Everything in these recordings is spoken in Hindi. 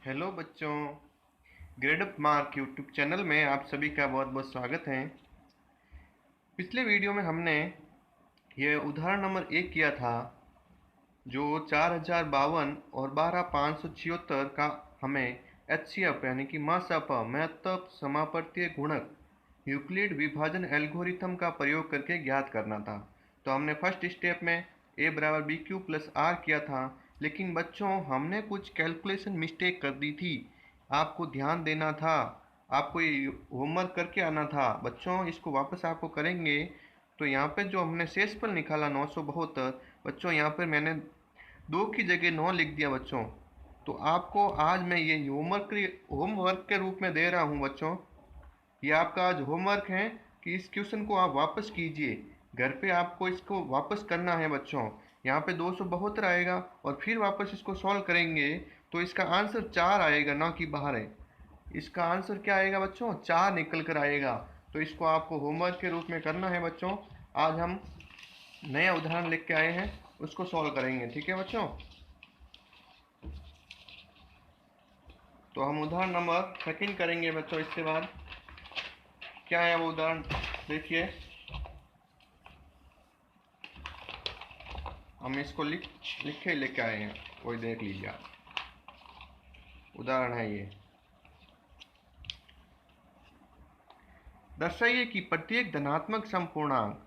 हेलो बच्चों, grade up mark YouTube channel में आप सभी का बहुत बहुत स्वागत है। पिछले वीडियो में हमने ये उदाहरण नंबर 1 किया था, जो 4052 और 12576 का हमें एचसीएफ यानी कि मासप महत्तम समापर्तीय गुणक यूक्लिड विभाजन एल्गोरिथम का प्रयोग करके ज्ञात करना था। तो हमने फर्स्ट स्टेप में a बराबर बी क्यू प्लस आर किया था, लेकिन बच्चों हमने कुछ कैलकुलेशन मिस्टेक कर दी थी। आपको ध्यान देना था, आपको ये होमवर्क करके आना था बच्चों। इसको वापस आपको करेंगे। तो यहाँ पे जो हमने शेषफल निकाला 972, बच्चों यहाँ पर मैंने 2 की जगह 9 लिख दिया बच्चों। तो आपको आज मैं ये होमवर्क के रूप में दे रहा हूँ बच्चों। ये आपका आज होमवर्क है कि इस क्वेश्चन को आप वापस कीजिए। घर पे आपको इसको वापस करना है बच्चों। यहाँ पे 272 आएगा और फिर वापस इसको सॉल्व करेंगे तो इसका आंसर 4 आएगा, ना कि बाहर है। इसका आंसर क्या आएगा बच्चों? 4 निकल कर आएगा। तो इसको आपको होमवर्क के रूप में करना है बच्चों। आज हम नया उदाहरण लिख के आए हैं, उसको सॉल्व करेंगे। ठीक है बच्चों? तो हम उदाहरण नंबर सेकंड करेंगे बच्चों। इसके बाद क्या है वो उदाहरण देखिए। हम इसको लिखे लेके आए हैं, कोई देख लीजिए आप। उदाहरण है ये। दर्शाइए कि प्रत्येक धनात्मक समपूर्णांक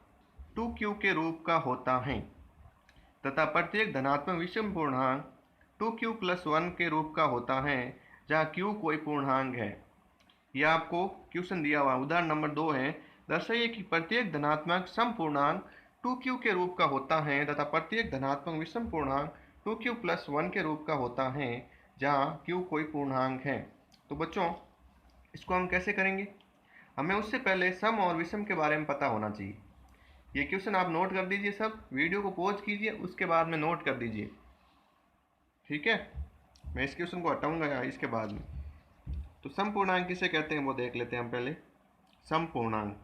2q के रूप का होता है तथा प्रत्येक धनात्मक विषम पूर्णांक 2q प्लस 1 के रूप का होता है, जहाँ q कोई पूर्णांक है। यह आपको क्वेश्चन दिया हुआ उदाहरण नंबर 2 है। दर्शाइए कि प्रत्येक धनात्मक समपूर्णांक 2q के रूप का होता है तथा प्रत्येक धनात्मक विषम पूर्णांक 2q प्लस 1 के रूप का होता है, जहाँ q कोई पूर्णांक है। तो बच्चों इसको हम कैसे करेंगे? हमें उससे पहले सम और विषम के बारे में पता होना चाहिए। ये क्वेश्चन आप नोट कर दीजिए, सब वीडियो को पॉज कीजिए, उसके बाद में नोट कर दीजिए। ठीक है? मैं इस क्वेश्चन को हटाऊंगा इसके बाद में। तो समपूर्णांक किसे कहते हैं वो देख लेते हैं हम पहले। समपूर्णांक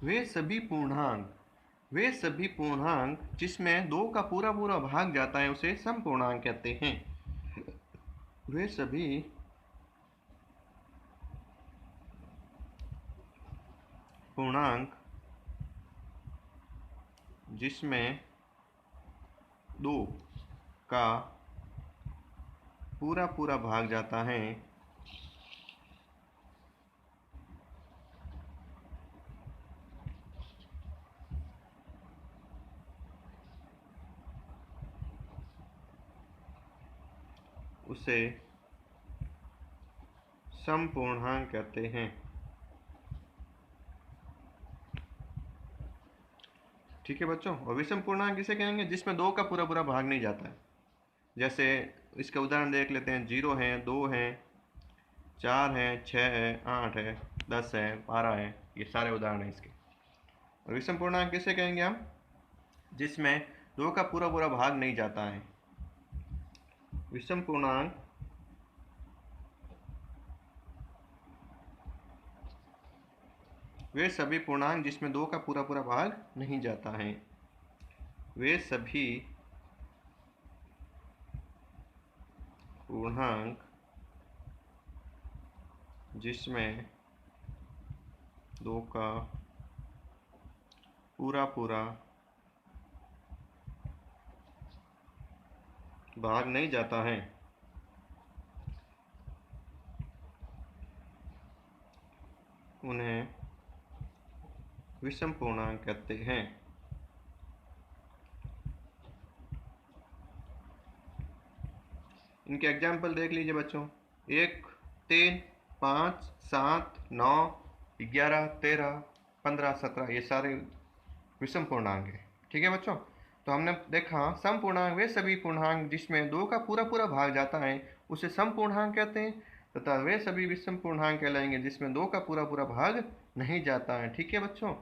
वे सभी पूर्णांक जिसमें 2 का पूरा पूरा भाग जाता है उसे समपूर्णांक कहते हैं। वे सभी पूर्णांक जिसमें 2 का पूरा पूरा भाग जाता है उसे समपूर्णांक कहते हैं। ठीक है बच्चों? और विषम पूर्णांक किसे कहेंगे? जिसमें 2 का पूरा पूरा भाग नहीं जाता है। जैसे इसका उदाहरण देख लेते हैं। 0 है, 2 है, 4 है, 6 है, 8 है, 10 है, 12 है। ये सारे उदाहरण हैं इसके। और विषम पूर्णांक किसे कहेंगे हम? जिसमें 2 का पूरा पूरा भाग नहीं जाता है। विषम पूर्णांक वे सभी पूर्णांक जिसमें 2 का पूरा पूरा भाग नहीं जाता है। वे सभी पूर्णांक जिसमें 2 का पूरा पूरा भाग नहीं जाता है, उन्हें विषम पूर्णांक कहते हैं। इनके एग्जाम्पल देख लीजिए बच्चों। 1, 3, 5, 7, 9, 11, 13, 15, 17 ये सारे विषम पूर्णांक है। ठीक है बच्चों? तो हमने देखा समपूर्णांक वे सभी पूर्णांक जिसमें 2 का पूरा पूरा भाग जाता है उसे समपूर्णांक कहते हैं, तथा वे सभी विषम पूर्णांक कहलाएंगे जिसमें 2 का पूरा पूरा भाग नहीं जाता है। ठीक है बच्चों?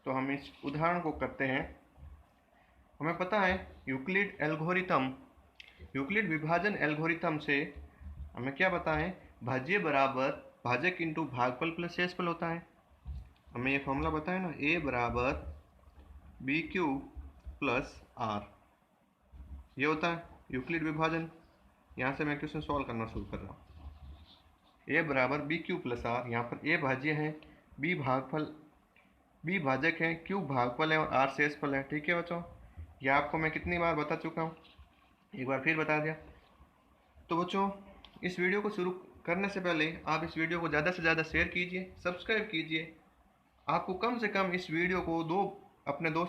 तो हम इस उदाहरण को करते हैं। हमें पता है यूक्लिड विभाजन एल्गोरिथम से हमें क्या पता है? भाज्य बराबर भाजक इंटू भागफल प्लस शेषफल होता है। हमें ये फॉर्मूला बताया ना, ए बराबर बी क्यू प्लस आर, ये होता है यूक्लिड विभाजन। यहाँ से मैं क्वेश्चन सॉल्व करना शुरू कर रहा हूँ। ए बराबर बी क्यू प्लस आर, यहाँ पर ए भाज्य है, बी भागफल, बी भाजक है, क्यू भागफल है और आर शेषफल है। ठीक है बच्चों, ये आपको मैं कितनी बार बता चुका हूँ, एक बार फिर बता दिया। तो बच्चों, इस वीडियो को शुरू करने से पहले आप इस वीडियो को ज़्यादा से ज़्यादा शेयर कीजिए, सब्सक्राइब कीजिए। आपको कम से कम इस वीडियो को अपने दो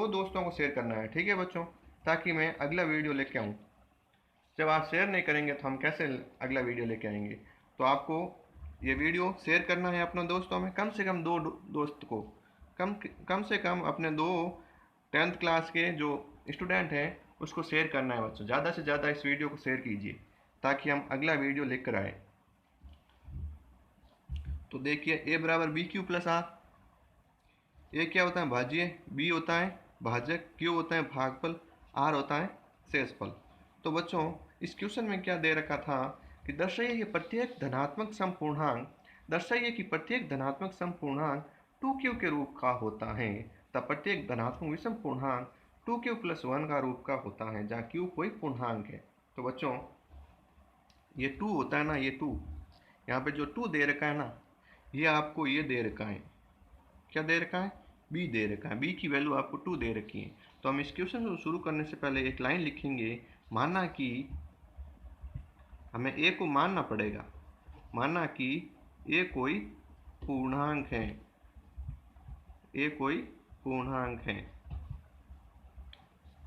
दोस्तों को शेयर करना है। ठीक है बच्चों, ताकि मैं अगला वीडियो लेके आऊँ। जब आप शेयर नहीं करेंगे तो हम कैसे अगला वीडियो लेके आएंगे। तो आपको ये वीडियो शेयर करना है अपने दोस्तों में, कम से कम दोस्त को, कम से कम अपने 10th क्लास के जो स्टूडेंट हैं उसको शेयर करना है बच्चों। ज़्यादा से ज़्यादा इस वीडियो को शेयर कीजिए ताकि हम अगला वीडियो लेकर आए। तो देखिए, ए बराबर बी क्यू प्लस आर, ए क्या होता है भाज्य, बी होता है भाजक, क्यू होता है भागफल, आर होता है शेषफल। तो बच्चों, इस क्वेश्चन में क्या दे रखा था कि दर्शाइए कि प्रत्येक धनात्मक सम पूर्णांक 2q के रूप का होता है, तब प्रत्येक धनात्मक विषम पूर्णांक 2q प्लस 1 का रूप का होता है, जहाँ q कोई पूर्णांक है। तो बच्चों, ये 2 होता है ना, ये 2 यहाँ पे जो 2 दे रखा है ना, ये आपको ये दे रखा है, क्या दे रखा है, b दे रखा है, b की वैल्यू आपको 2 दे रखी है। तो हम इस क्वेश्चन को शुरू करने से पहले एक लाइन लिखेंगे, माना कि हमें a को मानना पड़ेगा, माना कि a कोई पूर्णांक है, a कोई पूर्णांक है।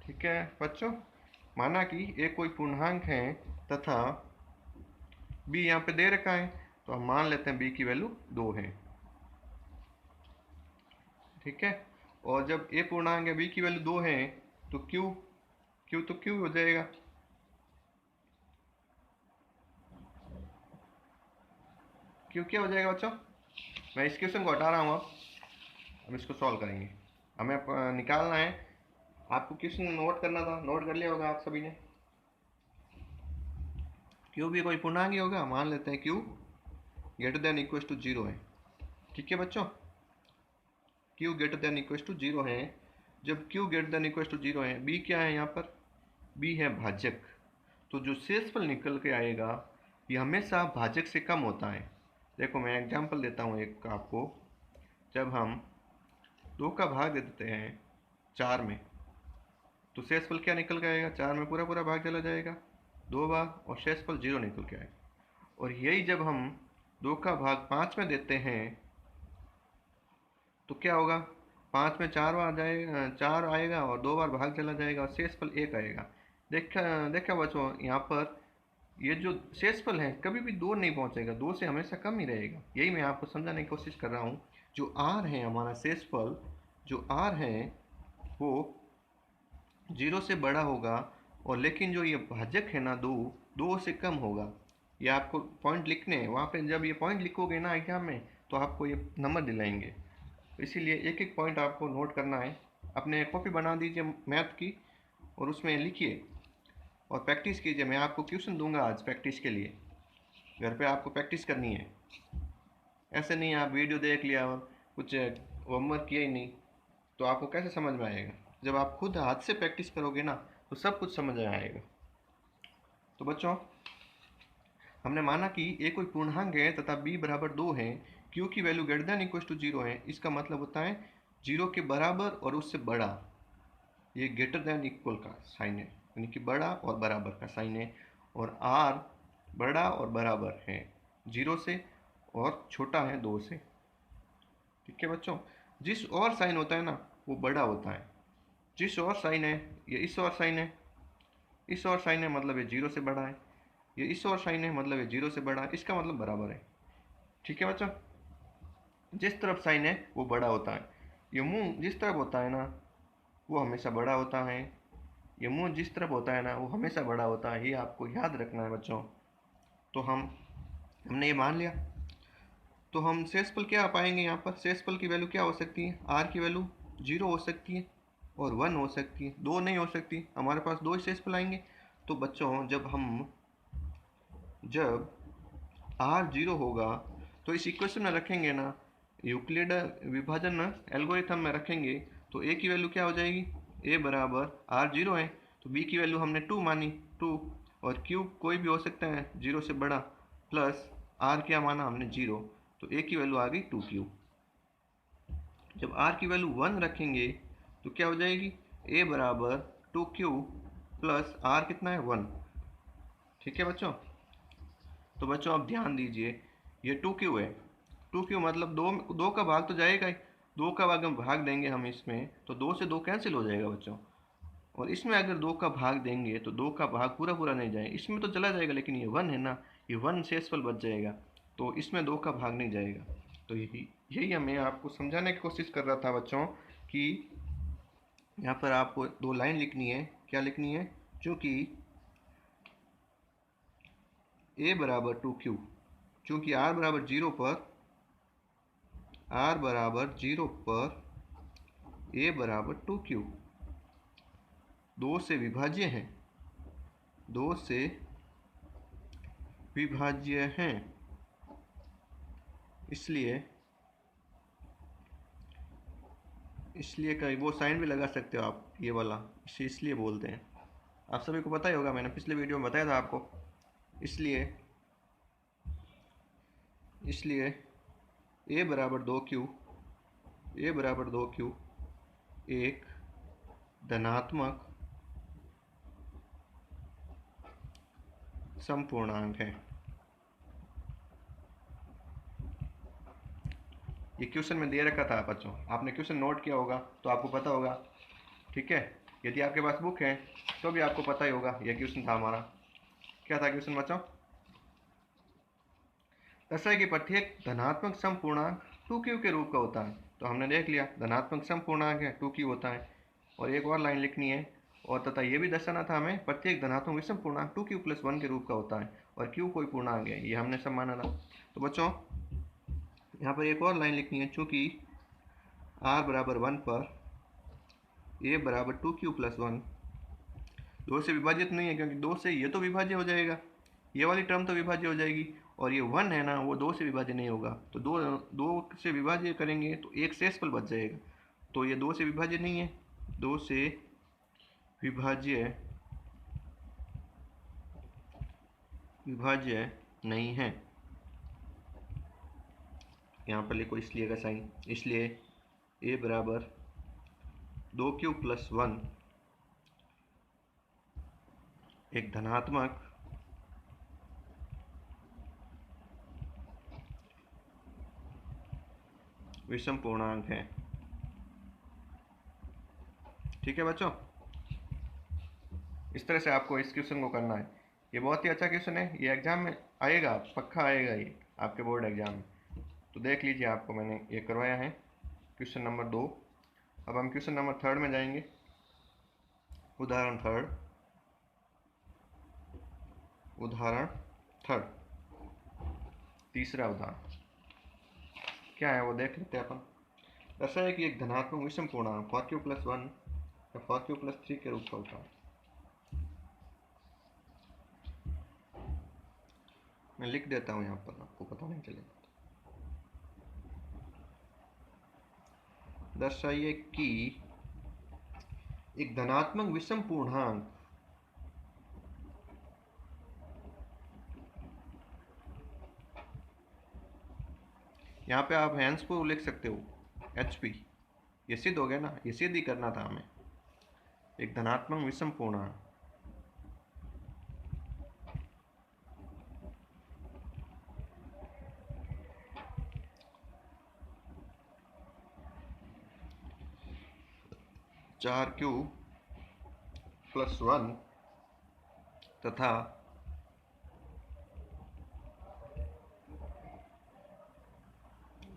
ठीक है बच्चों, माना कि a कोई पूर्णांक है तथा b यहाँ पे दे रखा है, तो हम मान लेते हैं b की वैल्यू 2 है। ठीक है, और जब a पूर्णांक है, b की वैल्यू 2 है, तो q हो जाएगा। q क्या हो जाएगा बच्चों, मैं इस क्वेश्चन को हटा रहा हूँ, अब इसको सॉल्व करेंगे। हमें निकालना है, आपको क्वेश्चन नोट करना था, नोट कर लिया होगा आप सभी ने। q भी कोई पूर्णांक ही होगा, मान लेते हैं q greater than equal to 0 है। ठीक है बच्चों, q greater than equal to 0 है। जब q greater than equal to 0 है, b क्या है यहाँ पर, b है भाजक, तो जो शेषफल निकल के आएगा ये हमेशा भाजक से कम होता है। देखो मैं एग्जांपल देता हूँ एक आपको, जब हम 2 का भाग दे देते हैं 4 में, तो शेषफल क्या निकल के आएगा, 4 में पूरा भाग चला जाएगा 2 बार, और शेषफल 0 निकल के आएगा। और यही जब हम 2 का भाग 5 में देते हैं तो क्या होगा, 5 में 4 बार जाएगा, 4 आएगा और 2 बार भाग चला जाएगा और शेषफल 1 आएगा। देखा बच्चों, यहाँ पर ये जो शेषफल है कभी भी 2 नहीं पहुँचेगा, 2 से हमेशा कम ही रहेगा। यही मैं आपको समझाने की कोशिश कर रहा हूँ। जो आर है हमारा शेषफल, जो आर है वो 0 से बड़ा होगा, और लेकिन जो ये भाजक है ना 2 से कम होगा। ये आपको पॉइंट लिखने हैं, वहाँ पे जब ये पॉइंट लिखोगे ना एग्जाम में तो आपको ये नंबर दिलाएंगे। तो इसीलिए एक एक पॉइंट आपको नोट करना है। अपने कॉपी बना दीजिए मैथ की और उसमें लिखिए और प्रैक्टिस कीजिए। मैं आपको क्वेश्चन दूंगा आज प्रैक्टिस के लिए, घर पे आपको प्रैक्टिस करनी है। ऐसे नहीं आप वीडियो देख लिया और कुछ होमवर्क किया ही नहीं, तो आपको कैसे समझ में आएगा। जब आप खुद हाथ से प्रैक्टिस करोगे ना तो सब कुछ समझ में आएगा। तो बच्चों, हमने माना कि ए कोई पूर्णांक है तथा b बराबर 2 है, q की value greater than equal to 0 है। इसका मतलब होता है 0 के बराबर और उससे बड़ा, ये ग्रेटर देन इक्वल का साइन है, यानी कि बड़ा और बराबर का साइन है। और r बड़ा और बराबर है 0 से और छोटा है 2 से। ठीक है बच्चों, जिस और साइन होता है ना वो बड़ा होता है। जिस और साइन है, ये इस और साइन है, इस और साइन है मतलब ये 0 से बड़ा है, ये इस और साइन है मतलब ये 0 से बड़ा है, इसका मतलब बराबर है। ठीक है बच्चों, जिस तरफ साइन है वो बड़ा होता है। ये मुंह जिस तरफ होता है ना वो हमेशा बड़ा होता है, ये मुंह जिस तरफ होता है ना वो हमेशा बड़ा होता है। ये आपको याद रखना है बच्चों। तो हमने ये मान लिया, तो हम शेषफल क्या पाएंगे यहाँ पर, शेषफल की वैल्यू क्या हो सकती है, आर की वैल्यू 0 हो सकती है और 1 हो सकती है, 2 नहीं हो सकती। हमारे पास 2 शेषफल आएंगे। तो बच्चों, जब r 0 होगा तो इस इक्वेशन में रखेंगे ना, यूक्लिड विभाजन एल्गोरिथम में रखेंगे तो ए की वैल्यू क्या हो जाएगी, ए बराबर आर जीरो है तो बी की वैल्यू हमने 2 मानी 2, और क्यू कोई भी हो सकता है 0 से बड़ा, प्लस आर क्या माना हमने 0, तो ए की वैल्यू आ गई 2 क्यू। जब आर की वैल्यू 1 रखेंगे तो क्या हो जाएगी, ए बराबर 2 क्यू प्लस आर कितना है 1। ठीक है बच्चों, तो बच्चों आप ध्यान दीजिए, ये 2 क्यू है, 2 क्यू मतलब दो दो का भाग तो जाएगा ही, दो का भाग हम भाग देंगे हम इसमें तो 2 से 2 कैंसिल हो जाएगा बच्चों, और इसमें अगर 2 का भाग देंगे तो 2 का भाग पूरा पूरा नहीं जाएगा, इसमें तो चला जाएगा लेकिन ये 1 है ना, ये 1 शेषफल बच जाएगा, तो इसमें 2 का भाग नहीं जाएगा। तो यही यही मैं आपको समझाने की कोशिश कर रहा था बच्चों कि यहाँ पर आपको 2 लाइन लिखनी है, क्या लिखनी है, चूँकि ए बराबर 2 क्यू, चूँकि आर बराबर 0 पर ए बराबर 2 क्यू 2 से विभाज्य है, 2 से विभाज्य हैं, इसलिए कहीं वो साइन भी लगा सकते हो आप, ये वाला इसे इसलिए बोलते हैं, आप सभी को पता ही होगा, मैंने पिछले वीडियो में बताया था आपको। इसलिए ए बराबर 2 क्यू एक धनात्मक समपूर्णांक है। ये क्वेश्चन में दे रखा था बच्चों, आपने क्वेश्चन नोट किया होगा तो आपको पता होगा। ठीक है, यदि आपके पास बुक है तो भी आपको पता ही होगा, यह क्वेश्चन था हमारा। क्या था क्वेश्चन बच्चों, दर्शाए कि प्रत्येक धनात्मक समपूर्णांक 2 क्यू के रूप का होता है, तो हमने देख लिया धनात्मक समपूर्णांक है 2 क्यू होता है, और एक और लाइन लिखनी है, और तथा ये भी दर्शाना था हमें प्रत्येक धनात्मक विषम पूर्णांक 2 क्यू प्लस 1 के रूप का होता है, और क्यू कोई पूर्णांक है, ये हमने सब माना था। तो बच्चों यहाँ पर एक और लाइन लिखनी है, चूँकि आर बराबर 1 पर ए बराबर 2 क्यू प्लस 1 2 से विभाजित नहीं है, क्योंकि 2 से ये तो विभाज्य हो जाएगा, ये वाली टर्म तो विभाज्य हो जाएगी, और ये 1 है ना, वो 2 से विभाज्य नहीं होगा, तो दो से विभाज्य करेंगे तो एक शेषफल बच जाएगा, तो ये 2 से विभाज्य नहीं है, 2 से विभाज्य नहीं है। यहाँ पर लिखो इसलिए का साइन, इसलिए ए बराबर 2 क्यू प्लस 1 एक धनात्मक विषम पूर्णांक है। ठीक है बच्चों, इस तरह से आपको इस क्वेश्चन को करना है, ये बहुत ही अच्छा क्वेश्चन है, ये एग्जाम में आएगा, पक्का आएगा ये आपके बोर्ड एग्जाम में, तो देख लीजिए, आपको मैंने ये करवाया है क्वेश्चन नंबर 2। अब हम क्वेश्चन नंबर 3 में जाएंगे, उदाहरण थर्ड, तीसरा उदाहरण क्या है वो देख लेते हैं अपन। दर्शाया कि एक धनात्मक विषम पूर्णांक 4q प्लस 1 या 4q प्लस 3 के रूप का होता है। मैं लिख देता हूँ यहाँ पर, आपको पता नहीं चलेगा। दर्शाइए कि एक धनात्मक विषम पूर्णांक यहाँ पे आप हैंस को लिख सकते हो HP, ये सिद्ध हो गया ना, ये सिद्ध ही करना था हमें। एक धनात्मक विषम पूर्णांक चार क्यू प्लस 1 तथा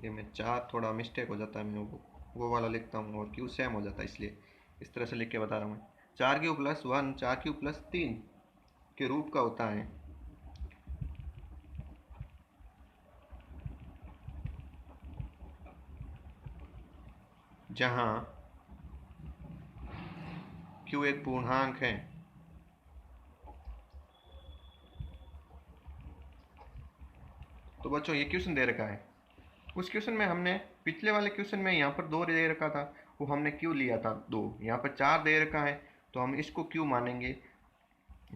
ये मैं 4 थोड़ा मिस्टेक हो जाता है, मैं वो वाला लिखता हूँ और क्यू सेम हो जाता है, इसलिए इस तरह से लिख के बता रहा हूँ मैं। 4q प्लस 1 4q प्लस 3 के रूप का होता है, जहाँ q एक पूर्णांक है तो बच्चों ये क्वेश्चन दे रखा है, उस क्वेश्चन में हमने पिछले वाले क्वेश्चन में यहाँ पर 2 दे रखा था, वो हमने क्यों लिया था 2, यहाँ पर 4 दे रखा है तो हम इसको क्यों मानेंगे,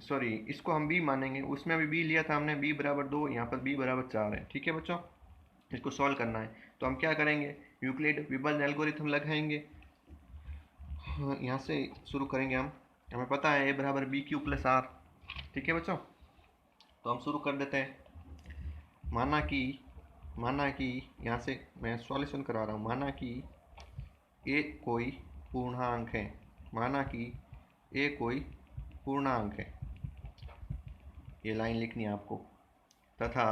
सॉरी इसको हम बी मानेंगे। उसमें भी बी लिया था हमने, बी बराबर 2, यहाँ पर बी बराबर 4 है। ठीक है बच्चों, इसको सॉल्व करना है तो हम क्या करेंगे, यूक्लिड विभाजन एल्गोरिथम लगाएंगे। हाँ, यहाँ से शुरू करेंगे हम। हमें पता है ए बराबर बी क्यू प्लस आर। ठीक है बच्चों, तो हम शुरू कर देते हैं। माना कि यहाँ से मैं सॉल्यूशन करा रहा हूँ। माना कि ए कोई पूर्णांक है, माना कि ए कोई पूर्णांक है, ये लाइन लिखनी है आपको। तथा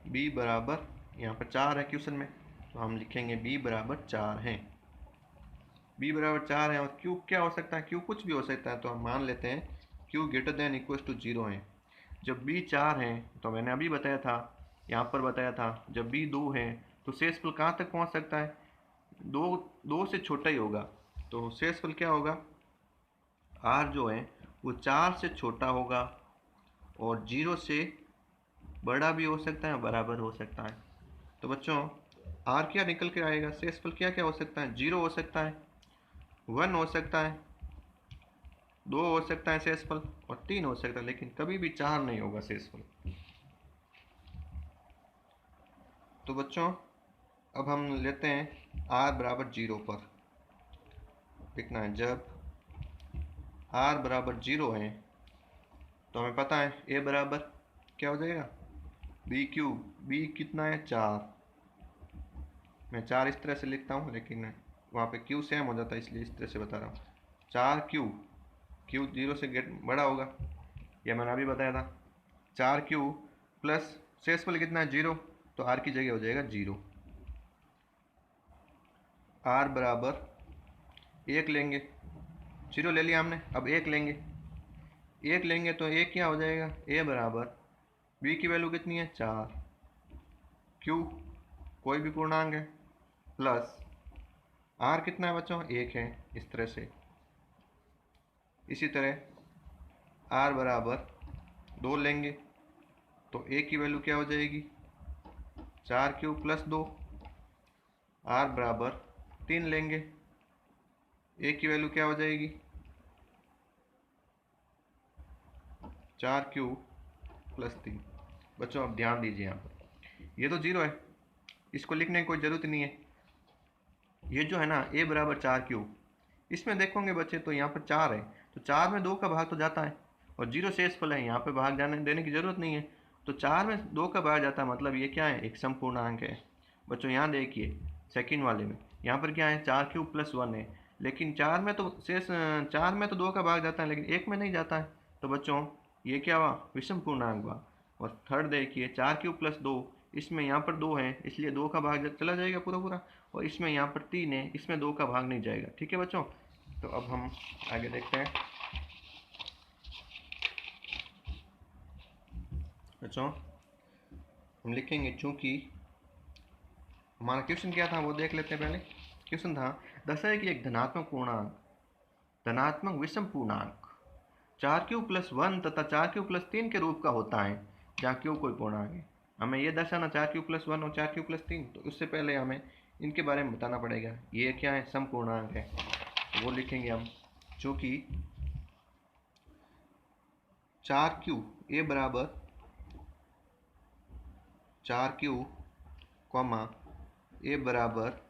b बराबर, यहाँ पर 4 है क्वेश्चन में, तो हम लिखेंगे b बराबर 4 है। b बराबर 4 है और q क्या हो सकता है, q कुछ भी हो सकता है, तो हम मान लेते हैं q greater than equal to 0 है। जब b 4 है तो मैंने अभी बताया था, यहाँ पर बताया था, जब b 2 है तो शेषफल कहाँ तक पहुँच सकता है, 2 से छोटा ही होगा। तो शेषफल क्या होगा, r जो है वो 4 से छोटा होगा और 0 से बड़ा भी हो सकता है, बराबर हो सकता है। तो बच्चों r क्या निकल के आएगा, शेषफल क्या क्या हो सकता है, 0 हो सकता है, 1 हो सकता है, 2 हो सकता है शेषफल, और 3 हो सकता है, लेकिन कभी भी 4 नहीं होगा शेषफल। तो बच्चों अब हम लेते हैं r बराबर 0 पर लिखना है। जब r बराबर 0 है तो हमें पता है a बराबर क्या हो जाएगा, बी क्यूब। बी कितना है, 4। मैं 4 इस तरह से लिखता हूँ, लेकिन वहाँ पे क्यू सेम हो जाता है, इसलिए इस तरह से बता रहा हूँ। 4 क्यू, क्यू 0 से गेट बड़ा होगा, यह मैंने अभी बताया था। 4 क्यू प्लस शेषफल कितना है, 0, तो आर की जगह हो जाएगा 0। आर बराबर 1 लेंगे, 0 ले लिया हमने, अब 1 लेंगे। 1 लेंगे तो ए क्या हो जाएगा, ए बराबर बी की वैल्यू कितनी है, 4, क्यू कोई भी पूर्णांक है, प्लस आर कितना है बच्चों, 1 है, इस तरह से। इसी तरह आर बराबर 2 लेंगे तो ए की वैल्यू क्या हो जाएगी, 4 क्यू प्लस 2। आर बराबर 3 लेंगे, ए की वैल्यू क्या हो जाएगी, 4 क्यू प्लस 3। बच्चों अब ध्यान दीजिए, यहाँ पर ये तो 0 है, इसको लिखने की कोई ज़रूरत नहीं है। ये जो है ना ए बराबर 4 क्यू, इसमें देखोगे बच्चे तो यहाँ पर 4 है, तो 4 में 2 का भाग तो जाता है, और 0 शेषफल है, यहाँ पे भाग जाने देने की ज़रूरत नहीं है। तो 4 में 2 का भाग जाता है, मतलब ये क्या है, एक समपूर्णांक है। बच्चों यहाँ देखिए सेकंड वाले में, यहाँ पर क्या है, 4 क्यूब प्लस 1 है, लेकिन 4 में तो शेष 4 में तो 2 का भाग जाता है, लेकिन 1 में नहीं जाता है। तो बच्चों ये क्या हुआ, विषम पूर्णांक हुआ। और थर्ड देखिए 4 क्यूब प्लस 2, इसमें यहाँ पर 2 है, इसलिए 2 का भाग चला जाएगा पूरा पूरा, और इसमें यहाँ पर 3 है, इसमें 2 का भाग नहीं जाएगा। ठीक है बच्चों, तो अब हम आगे देखते हैं। बच्चों हम लिखेंगे, चूंकि हमारा क्वेश्चन क्या था वो देख लेते हैं पहले। क्वेश्चन था, दर्शाए कि एक धनात्मक पूर्णांक, धनात्मक विषम पूर्णांक 4 क्यू प्लस 1 तथा 4 क्यू प्लस 3 के रूप का होता है, जहाँ क्यू कोई पूर्णांक है। हमें ये दर्शाना 4 क्यू प्लस 1 और 4 क्यू प्लस 3, तो उससे पहले हमें इनके बारे में बताना पड़ेगा, ये क्या है, समपूर्णांक है। तो वो लिखेंगे हम, चूँकि 4 क्यू ए बराबर 4 क्यू कॉमा ए बराबर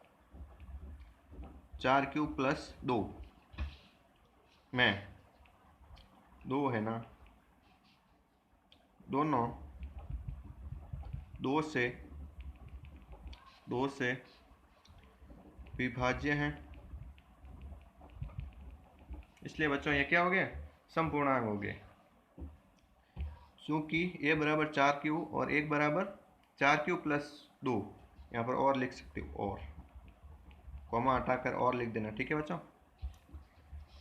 4 क्यू प्लस 2 में 2 है ना, दोनों 2 से विभाज्य हैं, इसलिए बच्चों ये क्या हो गया, समपूर्णांक हो गए। क्योंकि ए बराबर 4 क्यू और एक बराबर 4 क्यू प्लस 2, यहाँ पर और लिख सकते हो, और कॉमा हटाकर और लिख देना। ठीक है बच्चों,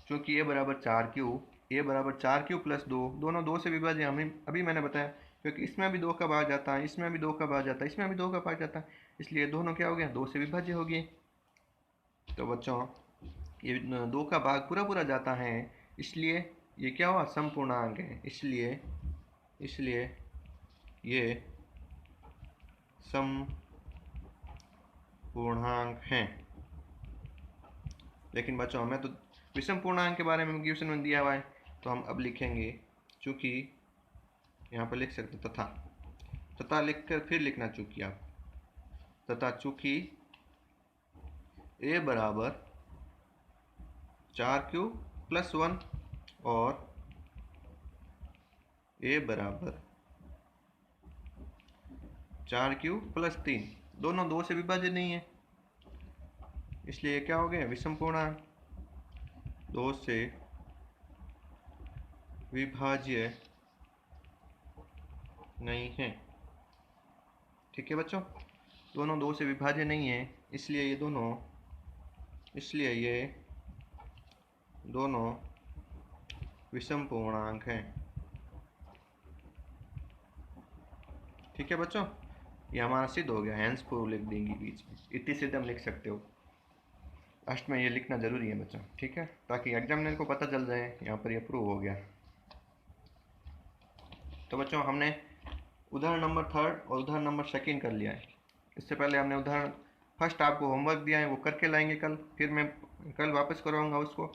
क्योंकि ए बराबर 4 क्यू, ए बराबर 4 क्यू प्लस 2, दोनों 2 से विभाज्य, हमें अभी मैंने बताया, क्योंकि इसमें भी 2 का भाग जाता है, इसमें भी 2 का भाग जाता है, इसमें भी 2 का भाग जाता है, इसलिए दोनों क्या हो गया, 2 से विभाज्य हो गए। तो बच्चों ये 2 का भाग पूरा पूरा जाता है, इसलिए ये क्या हुआ, समपूर्णांक है। इसलिए इसलिए ये सम पूर्णांक हैं। लेकिन बच्चों हमें तो विषम पूर्णांक के बारे में क्वेश्चन में दिया हुआ है, तो हम अब लिखेंगे, चूंकि यहाँ पर लिख सकते तथा लिखकर फिर लिखना चूंकि आप, तथा चूंकि a बराबर 4q+1 और a बराबर 4q+3 दोनों 2 से विभाज्य नहीं है, इसलिए क्या हो गया, विषम पूर्णांक 2 से विभाज्य नहीं है। ठीक है बच्चों, दोनों 2 से विभाज्य नहीं है, इसलिए ये दोनों विषम पूर्णांक हैं। ठीक है बच्चों, ये हमारा सिद्ध हो गया, हैंस प्रूव लिख देंगे बीच में, इतनी सिद्ध हम लिख सकते हो। लास्ट में ये लिखना जरूरी है बच्चों, ठीक है, ताकि एग्जामिनर को पता चल जाए यहाँ पर ये प्रूव हो गया। तो बच्चों हमने उदाहरण नंबर 3 और उदाहरण नंबर 2 कर लिया है। इससे पहले हमने उदाहरण फर्स्ट आपको होमवर्क दिया है, वो करके लाएंगे कल, फिर मैं कल वापस करवाऊँगा उसको,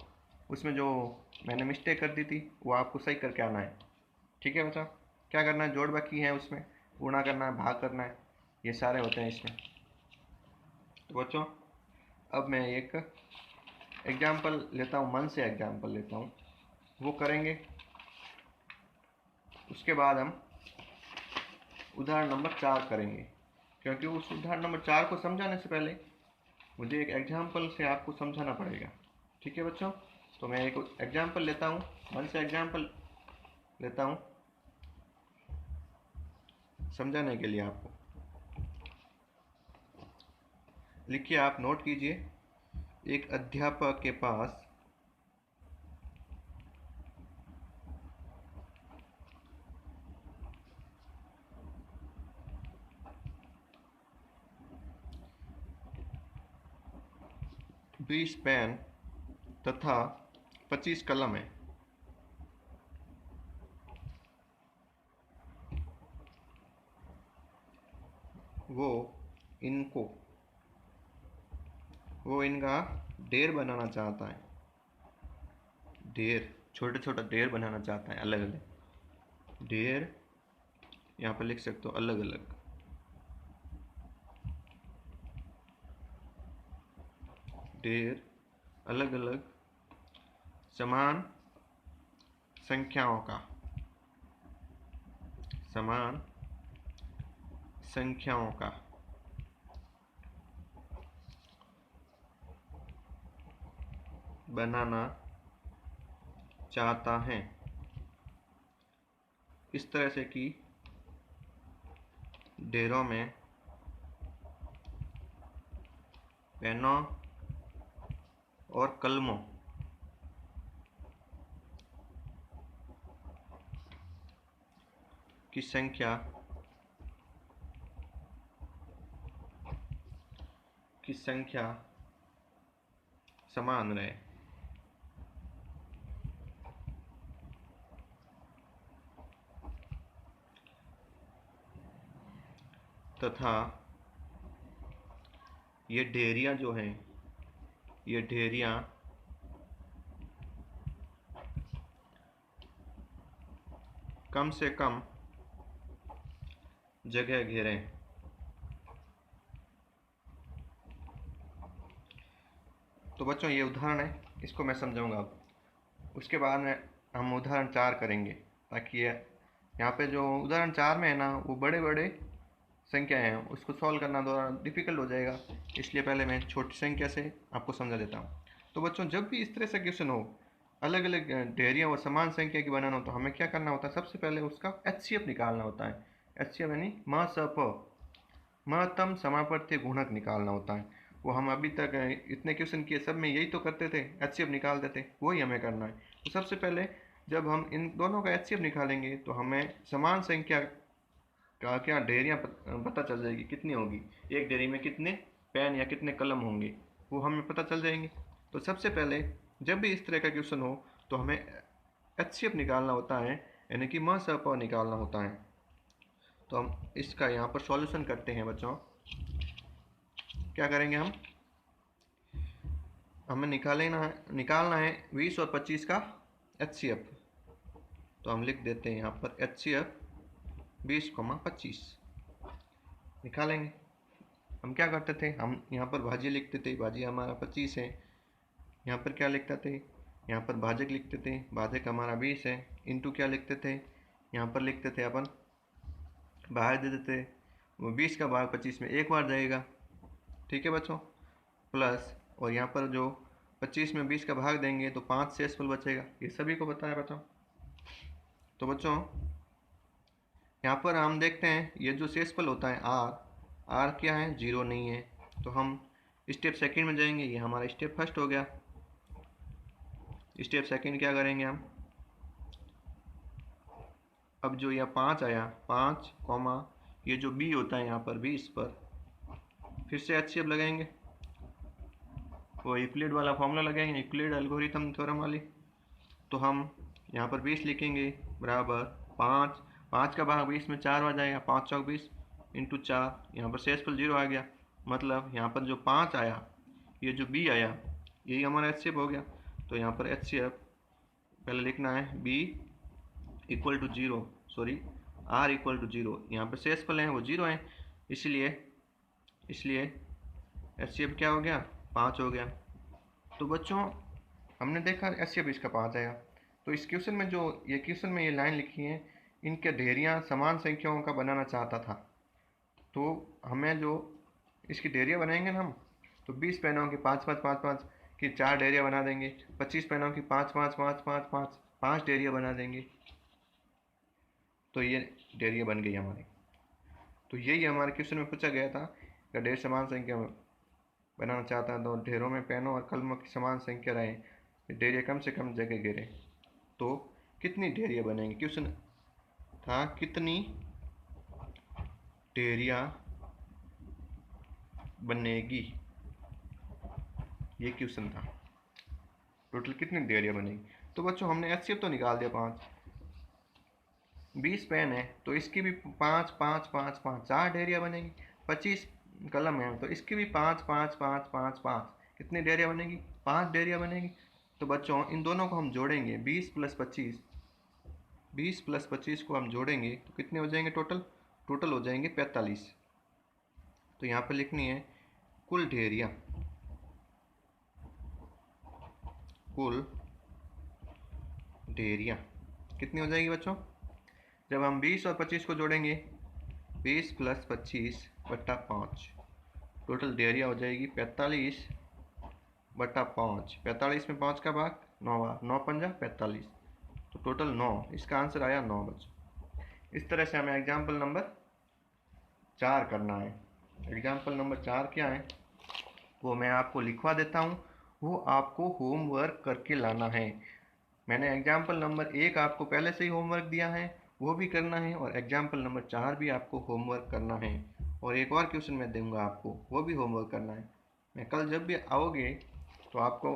उसमें जो मैंने मिस्टेक कर दी थी वो आपको सही करके आना है। ठीक है बच्चों, क्या करना है, जोड़ बाकी है, उसमें गुणा करना है, भाग करना है, ये सारे होते हैं इसमें। तो बच्चों अब मैं एक एग्जाम्पल लेता हूँ, मन से एग्जाम्पल लेता हूँ, वो करेंगे। उसके बाद हम उदाहरण नंबर 4 करेंगे, क्योंकि उस उदाहरण नंबर 4 को समझाने से पहले मुझे एक एग्जाम्पल से आपको समझाना पड़ेगा। ठीक है बच्चों, तो मैं एक एग्जाम्पल लेता हूँ, मन से एग्जाम्पल लेता हूँ समझाने के लिए आपको। लिखिए, आप नोट कीजिए, एक अध्यापक के पास बीस पेन तथा 25 कलम है। वो इनका ढेर बनाना चाहता है, ढेर, छोटा छोटा ढेर बनाना चाहता है, अलग अलग ढेर, यहाँ पर लिख सकते हो अलग अलग ढेर, अलग अलग समान संख्याओं का बनाना चाहता है, इस तरह से कि ढेरों में पेनों और कलमों की संख्या समान रहे। तथा ये ढेरियाँ जो हैं, ये ढेरियाँ कम से कम जगह घेरें। तो बच्चों ये उदाहरण है, इसको मैं समझाऊंगा अब, उसके बाद में हम उदाहरण 4 करेंगे, ताकि यहाँ पे जो उदाहरण 4 में है ना, वो बड़े बड़े संख्या हैं, उसको सॉल्व करना थोड़ा डिफिकल्ट हो जाएगा, इसलिए पहले मैं छोटी संख्या से आपको समझा देता हूँ। तो बच्चों जब भी इस तरह से क्वेश्चन हो, अलग अलग ढेरियाँ और समान संख्या की बनाना हो, तो हमें क्या करना होता है, सबसे पहले उसका HCF निकालना होता है। HCF यानी महत्तम समापवर्ती गुणक निकालना होता है। वो हम अभी तक इतने क्वेश्चन किए, सब में यही तो करते थे, HCF निकालते थे, वही हमें करना है। तो सबसे पहले जब हम इन दोनों का HCF निकालेंगे, तो हमें समान संख्या का क्या ढेरियाँ पता चल जाएगी, कितनी होगी, एक ढेरी में कितने पेन या कितने कलम होंगे, वो हमें पता चल जाएंगे। तो सबसे पहले जब भी इस तरह का क्वेश्चन हो, तो हमें HCF निकालना होता है, यानी कि म स प निकालना होता है। तो हम इसका यहाँ पर सॉल्यूशन करते हैं बच्चों। क्या करेंगे हम, हमें निकालना है 20 और 25 का HCF। तो हम लिख देते हैं यहाँ पर HCF 20,25 निकालेंगे। हम क्या करते थे, हम यहाँ पर भाज्य लिखते थे, भाज्य हमारा 25 है। यहाँ पर क्या लिखते थे, यहाँ पर भाजक लिखते थे, भाजक हमारा 20 है। इंटू क्या लिखते थे, यहाँ पर लिखते थे अपन बाहर दे देते, वो 20 का भाग 25 में एक बार जाएगा। ठीक है बच्चों, प्लस और यहाँ पर जो 25 में 20 का भाग देंगे तो 5 शेषफल बचेगा। ये सभी को पता है बच्चों। तो बच्चों यहाँ पर हम देखते हैं ये जो शेषफल होता है आर क्या है, 0 नहीं है। तो हम स्टेप सेकंड में जाएंगे, ये हमारा स्टेप फर्स्ट हो गया। स्टेप सेकंड क्या करेंगे हम, अब जो यह 5 आया, 5 कॉमा ये जो बी होता है यहाँ पर 20 पर फिर से HCF लगाएंगे, वो यूक्लिड वाला फॉर्मूला लगाएंगे, यूक्लिड एल्गोरिथम थ्योरम वाली। तो हम यहाँ पर 20 लिखेंगे बराबर 5, 5 का भाग 20 में 4 बार जाएगा, 5 चौक 20 इंटू 4, यहाँ पर शेषफल 0 आ गया। मतलब यहाँ पर जो 5 आया, ये जो बी आया, यही हमारा HCF हो गया। तो यहाँ पर HCF पहले लिखना है b equal to 0, sorry r equal to 0। यहाँ पर शेषफल हैं वो 0 हैं, इसलिए HCF क्या हो गया, 5 हो गया। तो बच्चों हमने देखा HCF इसका 5 आया। तो इस क्वेश्चन में जो ये क्वेश्चन में ये लाइन लिखी है, इनके ढेरियाँ समान संख्याओं का बनाना चाहता था। तो हमें जो इसकी ढेरियाँ बनाएंगे ना हम, तो 20 पेनों की 5 5 5 5 की 4 ढेरियाँ बना देंगे, 25 पेनों की 5 5 5 5 5 5 ढेरियाँ बना देंगे। तो ये ढेरियाँ बन गई हमारी। तो यही हमारे क्वेश्चन में पूछा गया था कि ढेर समान संख्या में बनाना चाहता है तो ढेरों में पेनों और कलमों की समान संख्या रहे, ढेरियाँ कम से कम जगह घेरे। तो कितनी ढेरियाँ बनेंगी, क्वेश्चन था कितनी ढेरियाँ बनेगी, ये क्वेश्चन था। टोटल कितनी ढेरियाँ बनेगी। तो बच्चों हमने HCF तो निकाल दिया 5, 20 पेन है तो इसकी भी 5 5 5 5 4 ढेरियाँ बनेगी। 25 कलम है तो इसकी भी 5 5 5 5 5 कितनी ढेरियाँ बनेगी, 5 ढेरियाँ बनेगी। तो बच्चों इन दोनों को हम जोड़ेंगे, 20 प्लस 25 को हम जोड़ेंगे तो कितने हो जाएंगे, टोटल हो जाएंगे 45। तो यहाँ पर लिखनी है कुल ढेरियाँ, कितनी हो जाएगी बच्चों, जब हम 20 और 25 को जोड़ेंगे, 20 प्लस 25 बट्टा 5, टोटल ढेरियाँ हो जाएगी 45 बट्टा 5। 45 में 5 का भाग 9 बार, 9 पंजा 45, तो टोटल 9, इसका आंसर आया 9 बच्चों। इस तरह से हमें एग्जाम्पल नंबर 4 करना है। एग्जाम्पल नंबर 4 क्या है वो मैं आपको लिखवा देता हूँ, वो आपको होमवर्क करके लाना है। मैंने एग्जाम्पल नंबर 1 आपको पहले से ही होमवर्क दिया है, वो भी करना है, और एग्जाम्पल नंबर 4 भी आपको होमवर्क करना है, और एक और क्वेश्चन मैं दूंगा आपको, वो भी होमवर्क करना है। मैं कल जब भी आओगे तो आपको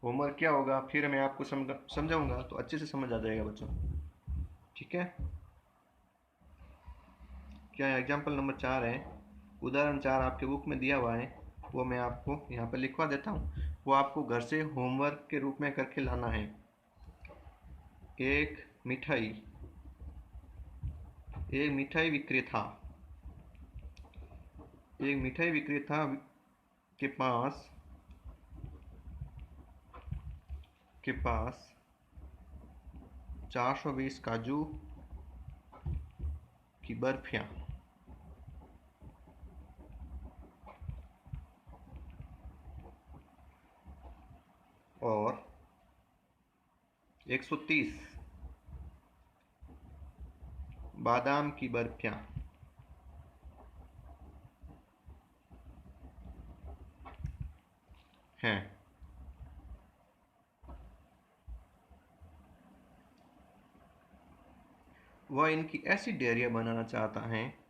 होमवर्क क्या होगा फिर मैं आपको समझाऊंगा, तो अच्छे से समझ आ जाएगा बच्चों। ठीक है, क्या एग्जाम्पल नंबर 4 है, उदाहरण 4 आपके बुक में दिया हुआ है, वो मैं आपको यहाँ पर लिखवा देता हूँ। वो आपको घर से होमवर्क के रूप में करके लाना है। एक मिठाई विक्रेता के पास 420 काजू की बर्फियाँ और 130 बादाम की बर्फियाँ हैं। वह इनकी ऐसी डेयरियाँ बनाना चाहता है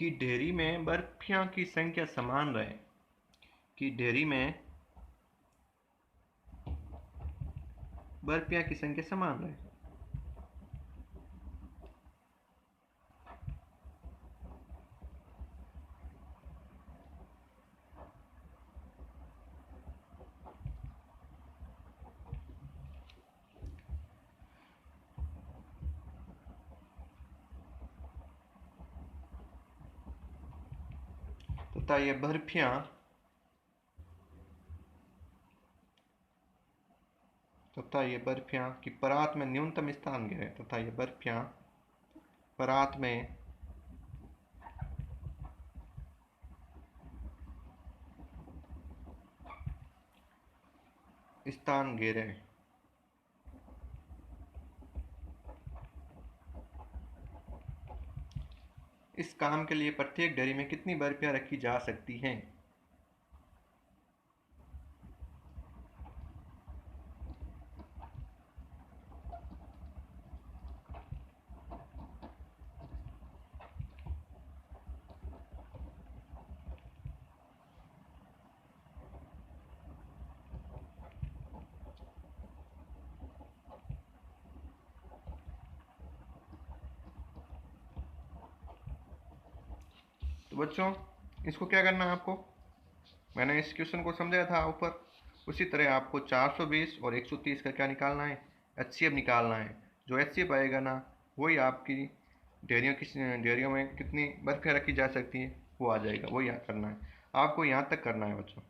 कि ढेरी में बर्फियाँ की संख्या समान रहे, कि ढेरी में बर्फियाँ की संख्या समान रहे। तथा ये बर्फियाँ की परात में न्यूनतम स्थान घेरे, तथा ये बर्फियाँ परात में स्थान घेरे। इस काम के लिए प्रत्येक ढेरी में कितनी बर्फियाँ रखी जा सकती हैं? तो बच्चों, इसको क्या करना है आपको, मैंने इस क्वेश्चन को समझाया था ऊपर, उसी तरह आपको 420 और 130 का क्या निकालना है, एचसीएफ निकालना है। जो एचसीएफ आएगा ना, वही आपकी डेयरियों में कितनी बर्फियाँ रखी जा सकती है वो आ जाएगा, वही करना है आपको। यहाँ तक करना है बच्चों,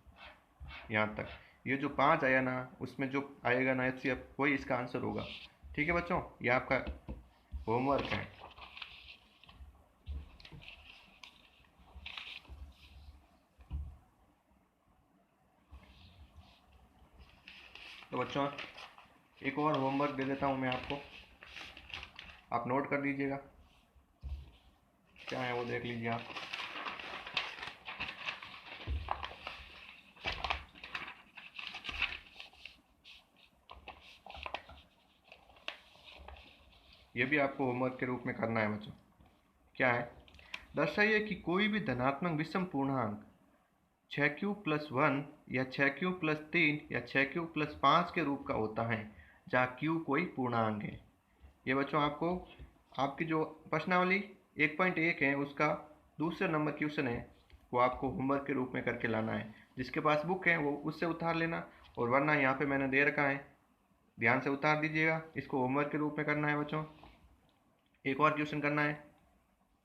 यहाँ तक। ये जो 5 आया ना, उसमें जो आएगा ना एचसीएफ, वही इसका आंसर होगा। ठीक है बच्चों, ये आपका होमवर्क है। तो बच्चों, एक और होमवर्क दे देता हूँ मैं आपको, आप नोट कर लीजिएगा। क्या है वो देख लीजिए आप। ये भी आपको होमवर्क के रूप में करना है बच्चों। क्या है, दर्शाइए कि कोई भी धनात्मक विषम पूर्णांक 6q+1 या 6q+3 या 6q+5 के रूप का होता है जहाँ q कोई पूर्णांक है। ये बच्चों आपको आपकी जो प्रश्नावली 1.1 है उसका दूसरे नंबर क्वेश्चन है, वो आपको होमवर्क के रूप में करके लाना है। जिसके पास बुक है वो उससे उतार लेना, और वरना यहाँ पे मैंने दे रखा है, ध्यान से उतार दीजिएगा। इसको होमवर्क के रूप में करना है बच्चों। एक और क्वेश्चन करना है।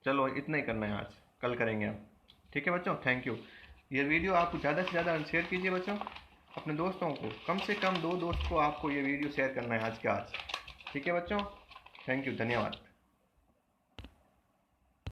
चलो इतना ही करना है आज, कल करेंगे आप। ठीक है बच्चों, थैंक यू। ये वीडियो आप ज़्यादा से ज़्यादा शेयर कीजिए बच्चों अपने दोस्तों को, कम से कम 2 दोस्त को आपको ये वीडियो शेयर करना है आज के आज। ठीक है बच्चों, थैंक यू, धन्यवाद।